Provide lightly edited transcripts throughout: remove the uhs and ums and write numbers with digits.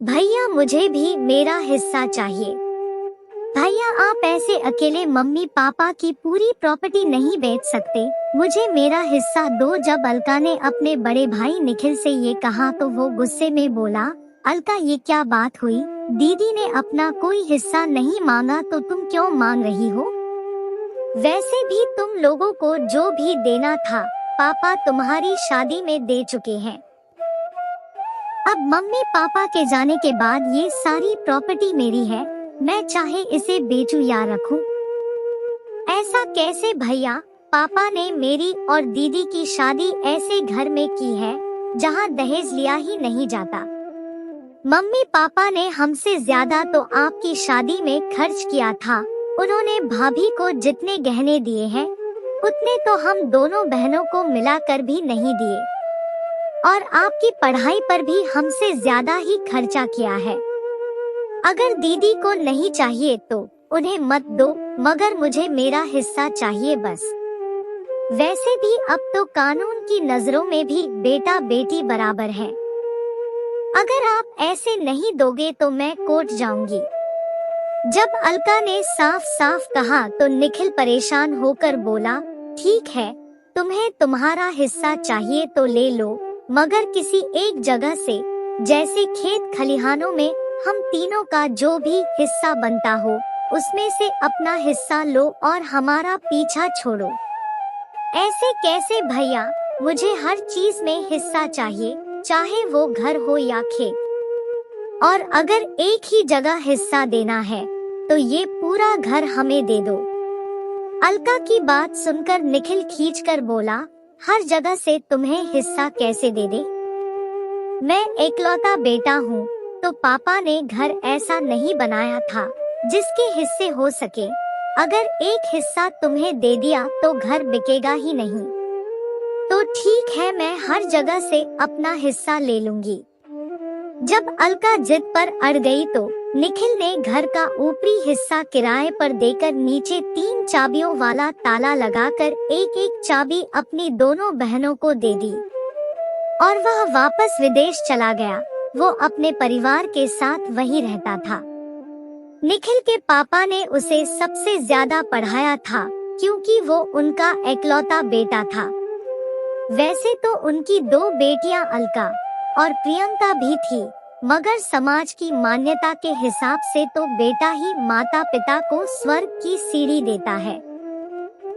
भैया मुझे भी मेरा हिस्सा चाहिए। भैया आप ऐसे अकेले मम्मी पापा की पूरी प्रॉपर्टी नहीं बेच सकते, मुझे मेरा हिस्सा दो। जब अलका ने अपने बड़े भाई निखिल से ये कहा तो वो गुस्से में बोला, अलका ये क्या बात हुई? दीदी ने अपना कोई हिस्सा नहीं मांगा तो तुम क्यों मांग रही हो? वैसे भी तुम लोगों को जो भी देना था पापा तुम्हारी शादी में दे चुके हैं। अब मम्मी पापा के जाने के बाद ये सारी प्रॉपर्टी मेरी है, मैं चाहे इसे बेचूं या रखूं। ऐसा कैसे भैया? पापा ने मेरी और दीदी की शादी ऐसे घर में की है जहां दहेज लिया ही नहीं जाता। मम्मी पापा ने हमसे ज्यादा तो आपकी शादी में खर्च किया था। उन्होंने भाभी को जितने गहने दिए हैं उतने तो हम दोनों बहनों को मिलाकर भी नहीं दिए, और आपकी पढ़ाई पर भी हमसे ज्यादा ही खर्चा किया है। अगर दीदी को नहीं चाहिए तो उन्हें मत दो, मगर मुझे मेरा हिस्सा चाहिए बस। वैसे भी अब तो कानून की नजरों में भी बेटा बेटी बराबर है। अगर आप ऐसे नहीं दोगे तो मैं कोर्ट जाऊंगी। जब अलका ने साफ साफ कहा तो निखिल परेशान होकर बोला, ठीक है, तुम्हें तुम्हारा हिस्सा चाहिए तो ले लो, मगर किसी एक जगह से, जैसे खेत खलिहानों में हम तीनों का जो भी हिस्सा बनता हो उसमें से अपना हिस्सा लो और हमारा पीछा छोड़ो। ऐसे कैसे भैया? मुझे हर चीज में हिस्सा चाहिए, चाहे वो घर हो या खेत। और अगर एक ही जगह हिस्सा देना है तो ये पूरा घर हमें दे दो। अलका की बात सुनकर निखिल खींचकर बोला, हर जगह से तुम्हें हिस्सा कैसे दे दे? मैं एकलौता बेटा हूँ, तो पापा ने घर ऐसा नहीं बनाया था जिसके हिस्से हो सके। अगर एक हिस्सा तुम्हें दे दिया तो घर बिकेगा ही नहीं। तो ठीक है, मैं हर जगह से अपना हिस्सा ले लूंगी। जब अलका जिद पर अड़ गई तो निखिल ने घर का ऊपरी हिस्सा किराए पर देकर नीचे 3 चाबियों वाला ताला लगाकर एक एक चाबी अपनी दोनों बहनों को दे दी और वह वापस विदेश चला गया। वो अपने परिवार के साथ वहीं रहता था। निखिल के पापा ने उसे सबसे ज्यादा पढ़ाया था क्योंकि वो उनका एकलौता बेटा था। वैसे तो उनकी 2 बेटियां अलका और प्रियंका भी थी, मगर समाज की मान्यता के हिसाब से तो बेटा ही माता पिता को स्वर्ग की सीढ़ी देता है,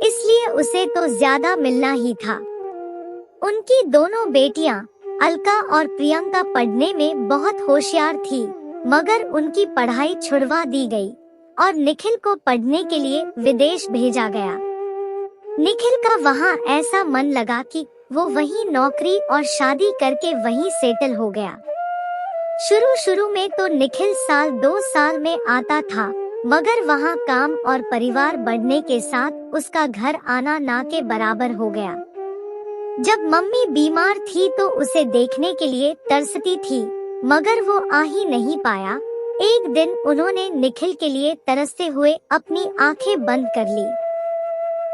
इसलिए उसे तो ज्यादा मिलना ही था। उनकी दोनों बेटियां अलका और प्रियंका पढ़ने में बहुत होशियार थी, मगर उनकी पढ़ाई छुड़वा दी गई और निखिल को पढ़ने के लिए विदेश भेजा गया। निखिल का वहाँ ऐसा मन लगा कि वो वहीं नौकरी और शादी करके वहीं सेटल हो गया। शुरू में तो निखिल साल 2 साल में आता था, मगर वहाँ काम और परिवार बढ़ने के साथ उसका घर आना ना के बराबर हो गया। जब मम्मी बीमार थी तो उसे देखने के लिए तरसती थी, मगर वो आ ही नहीं पाया। एक दिन उन्होंने निखिल के लिए तरसते हुए अपनी आंखें बंद कर ली,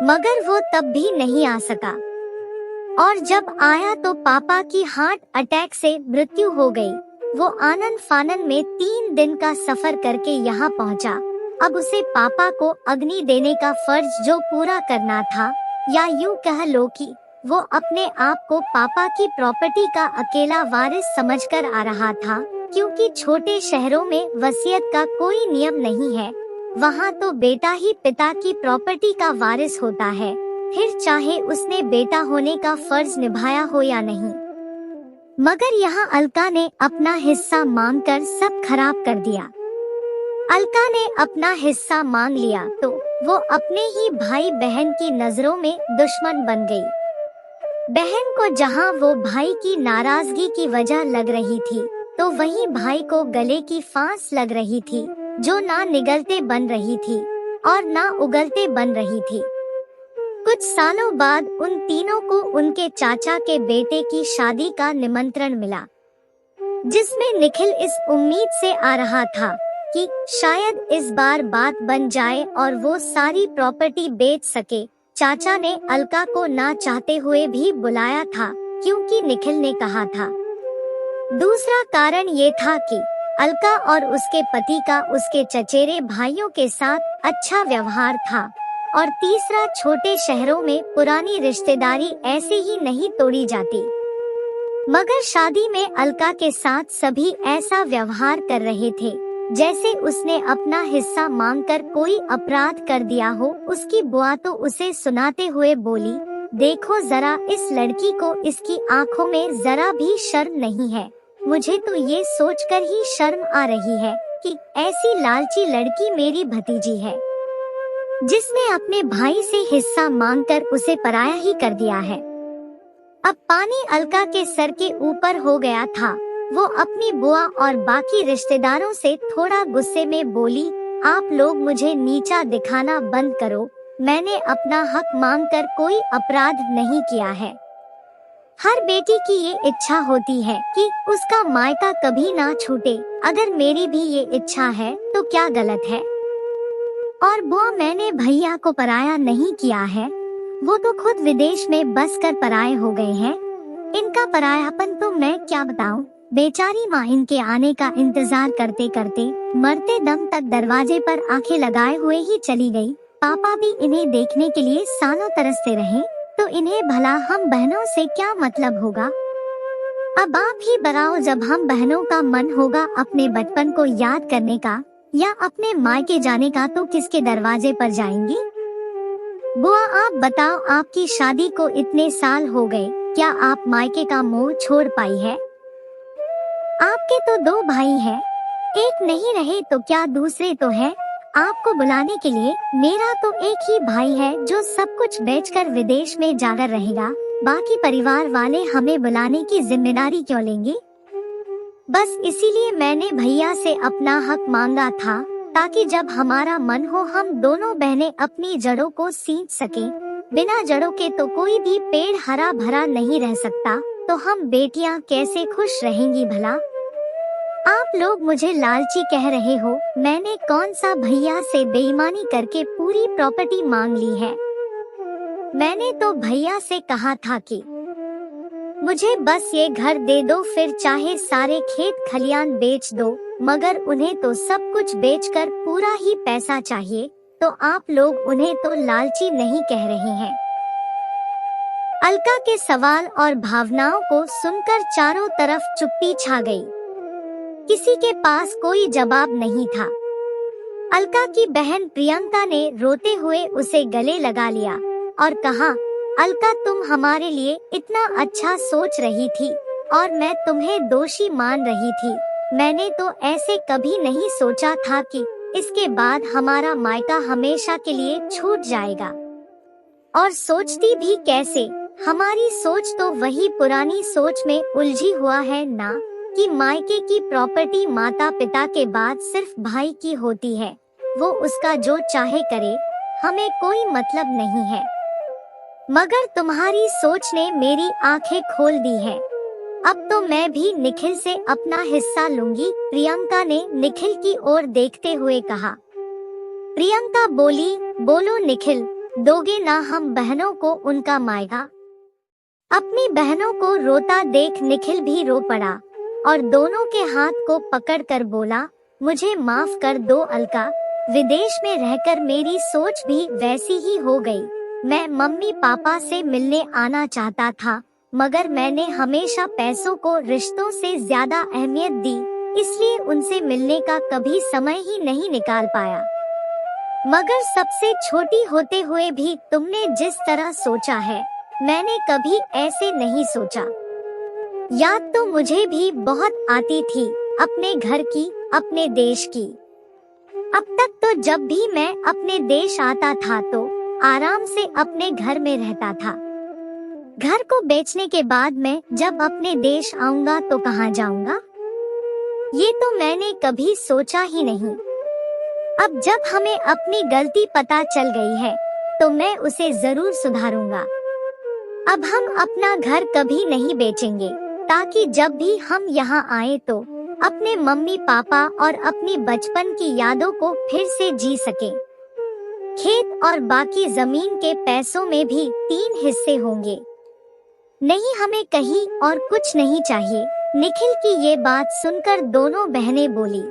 मगर वो तब भी नहीं आ सका। और जब आया तो पापा की हार्ट अटैक से मृत्यु हो गई। वो आनन फानन में 3 दिन का सफर करके यहाँ पहुँचा। अब उसे पापा को अग्नि देने का फर्ज जो पूरा करना था, या यूँ कह लो कि वो अपने आप को पापा की प्रॉपर्टी का अकेला वारिस समझकर आ रहा था, क्योंकि छोटे शहरों में वसीयत का कोई नियम नहीं है। वहाँ तो बेटा ही पिता की प्रॉपर्टी का वारिस होता है, फिर चाहे उसने बेटा होने का फर्ज निभाया हो या नहीं। मगर यहाँ अलका ने अपना हिस्सा मांगकर सब खराब कर दिया। अलका ने अपना हिस्सा मांग लिया तो वो अपने ही भाई बहन की नजरों में दुश्मन बन गई। बहन को जहाँ वो भाई की नाराजगी की वजह लग रही थी, तो वहीं भाई को गले की फांस लग रही थी, जो ना निगलते बन रही थी और ना उगलते बन रही थी। कुछ सालों बाद उन तीनों को उनके चाचा के बेटे की शादी का निमंत्रण मिला, जिसमें निखिल इस उम्मीद से आ रहा था कि शायद इस बार बात बन जाए और वो सारी प्रॉपर्टी बेच सके। चाचा ने अलका को ना चाहते हुए भी बुलाया था, क्योंकि निखिल ने कहा था। दूसरा कारण ये था कि अलका और उसके पति का उसके चचेरे भाइयों के साथ अच्छा व्यवहार था। और तीसरा, छोटे शहरों में पुरानी रिश्तेदारी ऐसे ही नहीं तोड़ी जाती। मगर शादी में अलका के साथ सभी ऐसा व्यवहार कर रहे थे जैसे उसने अपना हिस्सा मांगकर कोई अपराध कर दिया हो। उसकी बुआ तो उसे सुनाते हुए बोली, देखो जरा इस लड़की को, इसकी आंखों में जरा भी शर्म नहीं है। मुझे तो ये सोचकर ही शर्म आ रही है कि ऐसी लालची लड़की मेरी भतीजी है, जिसने अपने भाई से हिस्सा मांगकर उसे पराया ही कर दिया है। अब पानी अलका के सर के ऊपर हो गया था। वो अपनी बुआ और बाकी रिश्तेदारों से थोड़ा गुस्से में बोली, आप लोग मुझे नीचा दिखाना बंद करो। मैंने अपना हक मांगकर कोई अपराध नहीं किया है। हर बेटी की ये इच्छा होती है कि उसका मायका कभी ना छूटे। अगर मेरी भी ये इच्छा है तो क्या गलत है? और बुआ, मैंने भैया को पराया नहीं किया है। वो तो खुद विदेश में बस कर पराये हो गए हैं। इनका परायापन तो मैं क्या बताऊं। बेचारी माँ इनके आने का इंतजार करते करते मरते दम तक दरवाजे पर आंखें लगाए हुए ही चली गई। पापा भी इन्हें देखने के लिए सालों तरसते रहे, तो इन्हें भला हम बहनों से क्या मतलब होगा। अब आप ही बताओ, जब हम बहनों का मन होगा अपने बचपन को याद करने का या अपने मायके जाने का, तो किसके दरवाजे पर जाएंगी? बुआ, आप बताओ, आपकी शादी को इतने साल हो गए, क्या आप मायके का मोह छोड़ पाई है? आपके तो 2 भाई हैं, एक नहीं रहे तो क्या दूसरे तो हैं आपको बुलाने के लिए। मेरा तो एक ही भाई है जो सब कुछ बेचकर विदेश में जाकर रहेगा। बाकी परिवार वाले हमें बुलाने की जिम्मेदारी क्यों लेंगे? बस इसीलिए मैंने भैया से अपना हक मांगा था, ताकि जब हमारा मन हो हम दोनों बहनें अपनी जड़ों को सींच सकें। बिना जड़ों के तो कोई भी पेड़ हरा भरा नहीं रह सकता, तो हम बेटियां कैसे खुश रहेंगी भला? आप लोग मुझे लालची कह रहे हो। मैंने कौन सा भैया से बेईमानी करके पूरी प्रॉपर्टी मांग ली है? मैंने तो भैया से कहा था कि मुझे बस ये घर दे दो, फिर चाहे सारे खेत खलियान बेच दो, मगर उन्हें तो सब कुछ बेचकर पूरा ही पैसा चाहिए। तो आप लोग उन्हें तो लालची नहीं कह रहे हैं। अलका के सवाल और भावनाओं को सुनकर चारों तरफ चुप्पी छा गई। किसी के पास कोई जवाब नहीं था। अलका की बहन प्रियंका ने रोते हुए उसे गले लगा लिया और कहा, अलका, तुम हमारे लिए इतना अच्छा सोच रही थी और मैं तुम्हें दोषी मान रही थी। मैंने तो ऐसे कभी नहीं सोचा था कि इसके बाद हमारा मायका हमेशा के लिए छूट जाएगा। और सोचती भी कैसे? हमारी सोच तो वही पुरानी सोच में उलझी हुआ है ना, कि मायके की प्रॉपर्टी माता पिता के बाद सिर्फ भाई की होती है। वो उसका जो चाहे करे, हमें कोई मतलब नहीं है। मगर तुम्हारी सोच ने मेरी आंखें खोल दी है। अब तो मैं भी निखिल से अपना हिस्सा लूंगी, प्रियंका ने निखिल की ओर देखते हुए कहा। प्रियंका बोली, बोलो निखिल, दोगे ना हम बहनों को उनका मायका? अपनी बहनों को रोता देख निखिल भी रो पड़ा और दोनों के हाथ को पकड़कर बोला, मुझे माफ कर दो अलका, विदेश में रहकर मेरी सोच भी वैसी ही हो गई। मैं मम्मी पापा से मिलने आना चाहता था, मगर मैंने हमेशा पैसों को रिश्तों से ज्यादा अहमियत दी, इसलिए उनसे मिलने का कभी समय ही नहीं निकाल पाया। मगर सबसे छोटी होते हुए भी तुमने जिस तरह सोचा है, मैंने कभी ऐसे नहीं सोचा। याद तो मुझे भी बहुत आती थी अपने घर की, अपने देश की। अब तक तो जब भी मैं अपने देश आता था तो आराम से अपने घर में रहता था। घर को बेचने के बाद मैं जब अपने देश आऊंगा तो कहाँ जाऊंगा? ये तो मैंने कभी सोचा ही नहीं। अब जब हमें अपनी गलती पता चल गई है, तो मैं उसे जरूर सुधारूंगा। अब हम अपना घर कभी नहीं बेचेंगे, ताकि जब भी हम यहाँ आए तो अपने मम्मी पापा और अपनी बचपन की यादों को फिर से जी सके। खेत और बाकी जमीन के पैसों में भी 3 हिस्से होंगे। नहीं, हमें कहीं और कुछ नहीं चाहिए, निखिल की ये बात सुनकर दोनों बहनें बोली,